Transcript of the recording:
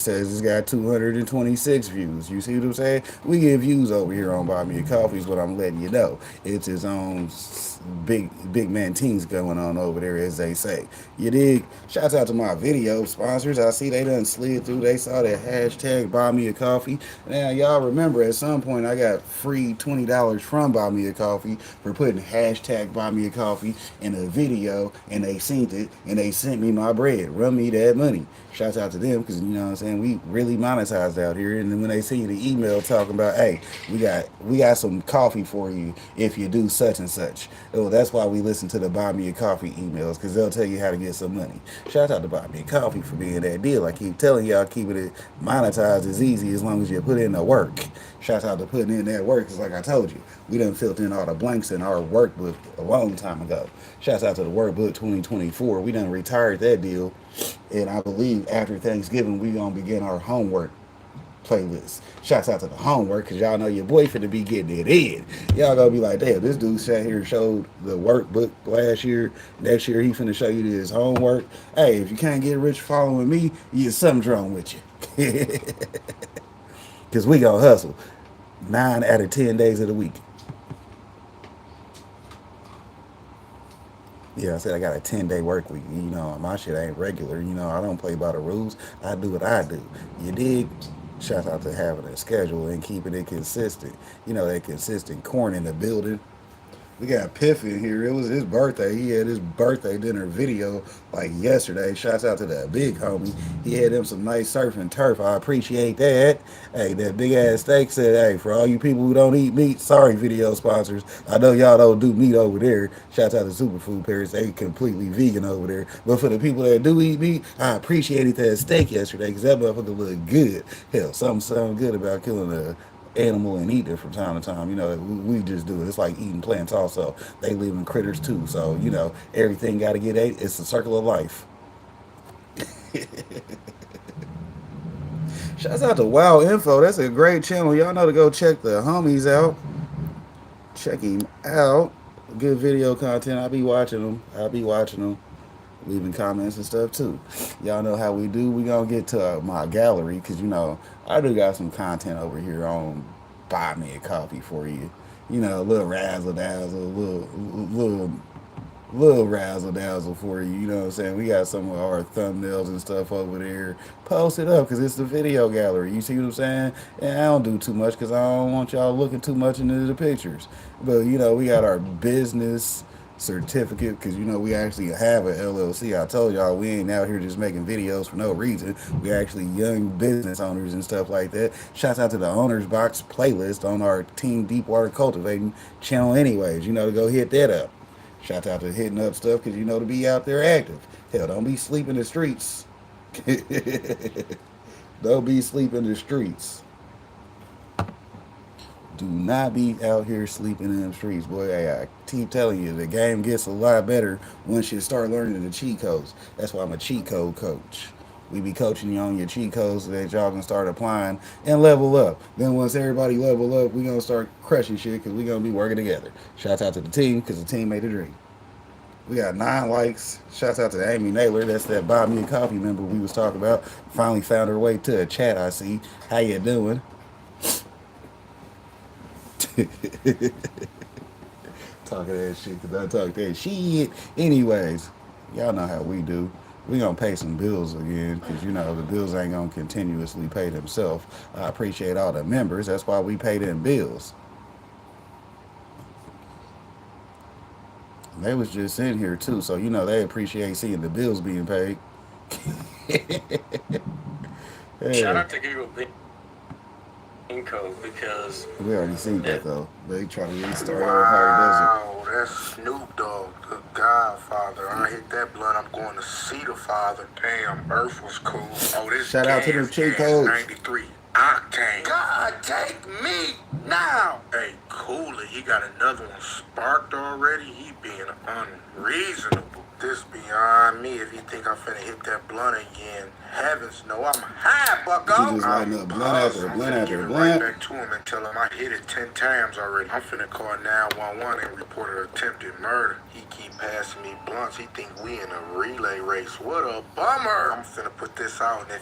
says it's got 226 views. You see what I'm saying? We get views over here on Buy Me a Coffee is what I'm letting you know. It's his own big man teams going on over there, as they say. You dig? Shouts out to my video sponsors. I see they done slid through. They saw that hashtag Buy Me a Coffee. Now y'all remember at some point I got free $20 from Buy Me a Coffee for putting hashtag Buy Me a Coffee in a video, and they seen it and they sent me my bread. Run me that money. Shouts out to them because you know what I'm saying, we really monetized out here. And then when they see the email talking about, hey, we got some coffee for you if you do such and such. Oh, that's why we listen to the Buy Me a Coffee emails, because they'll tell you how to get some money. Shout out to Buy Me a Coffee for being that deal. I keep telling y'all, keeping it monetized is easy as long as you put in the work. Shout out to putting in that work, because like I told you, we done filled in all the blanks in our workbook a long time ago. Shouts out to the workbook 2024. We done retired that deal, and I believe after Thanksgiving we gonna begin our homework playlist. Shouts out to the homework, because y'all know your boy finna be getting it in. Y'all gonna be like, damn, this dude sat here and showed the workbook last year. Next year he finna show you his homework. Hey, if you can't get rich following me, you something's wrong with you. Because we gonna hustle 9 out of 10 days of the week. Yeah, I said I got a 10-day work week. You know, my shit ain't regular. You know, I don't play by the rules. I do what I do. You dig? Shout out to having a schedule and keeping it consistent. You know, that consistent corn in the building. We got Piff in here. It was his birthday. He had his birthday dinner video like yesterday. Shouts out to that big homie. He had him some nice surf and turf. I appreciate that. Hey, that big ass steak said, hey, for all you people who don't eat meat, sorry, video sponsors. I know y'all don't do meat over there. Shouts out to Superfood Parents. They completely vegan over there. But for the people that do eat meat, I appreciated that steak yesterday because that motherfucker looked good. Hell, something sounds good about killing a animal and eat it from time to time. You know, we just do it. It's like eating plants also. They live in critters too. So, you know, everything got to get ate. It's a circle of life. Shouts out to Wow Info. That's a great channel. Y'all know to go check the homies out. Check him out. Good video content. I'll be watching them. Leaving comments and stuff too. Y'all know how we do. We gonna get to my gallery because you know I do got some content over here on Buy Me a Coffee for you. You know, a little razzle dazzle, little little razzle dazzle for you. You know what I'm saying? We got some of our thumbnails and stuff over there. Post it up because it's the video gallery. You see what I'm saying? And I don't do too much because I don't want y'all looking too much into the pictures. But you know, we got our business certificate because you know we actually have a LLC. I told y'all we ain't out here just making videos for no reason. We actually young business owners and stuff like that. Shouts out to the Owners Box playlist on our Team Deepwater Cultivating channel anyways. You know, to go hit that up. Shout out to hitting up stuff because you know to be out there active. Hell, don't be sleeping in the streets. Don't be sleeping in the streets. Do not be out here sleeping in the streets, boy. Hey, I keep telling you, the game gets a lot better once you start learning the cheat codes. That's why I'm a cheat code coach. We be coaching you on your cheat codes so that y'all can start applying and level up. Then once everybody level up, we gonna start crushing shit because we gonna be working together. Shouts out to the team because the team made the dream. We got 9 likes. Shouts out to Amy Naylor. That's that Buy Me a Coffee member we was talking about. Finally found her way to a chat. I see. How you doing? Talking that shit because I talk that shit. Anyways, y'all know how we do. We gonna pay some bills again because you know the bills ain't gonna continuously pay themselves. I appreciate all the members. That's why we pay them bills. They was just in here too, so you know they appreciate seeing the bills being paid. Shout Hey, out to Google Inco because we already seen that that though. They try to restart old Hard Desert. Wow, that's Snoop Dogg, the Godfather. I hit that blunt. I'm going to see the father. Damn, Earth was cool. Oh, this Shout out to them cheat gas codes. 93 octane. God, take me now. Hey, Cooler, he got another one sparked already. He being unreasonable. This beyond me. If you think I'm finna hit that blunt again, heavens no, I'm high, bucko. He just lighting up blunt after I'm blunt finna after give it blunt. right back to him and tell him I hit it 10 times already. I'm finna call 911 and report an attempted murder. He keep passing me blunts. He think we in a relay race. What a bummer. I'm finna put this out, and if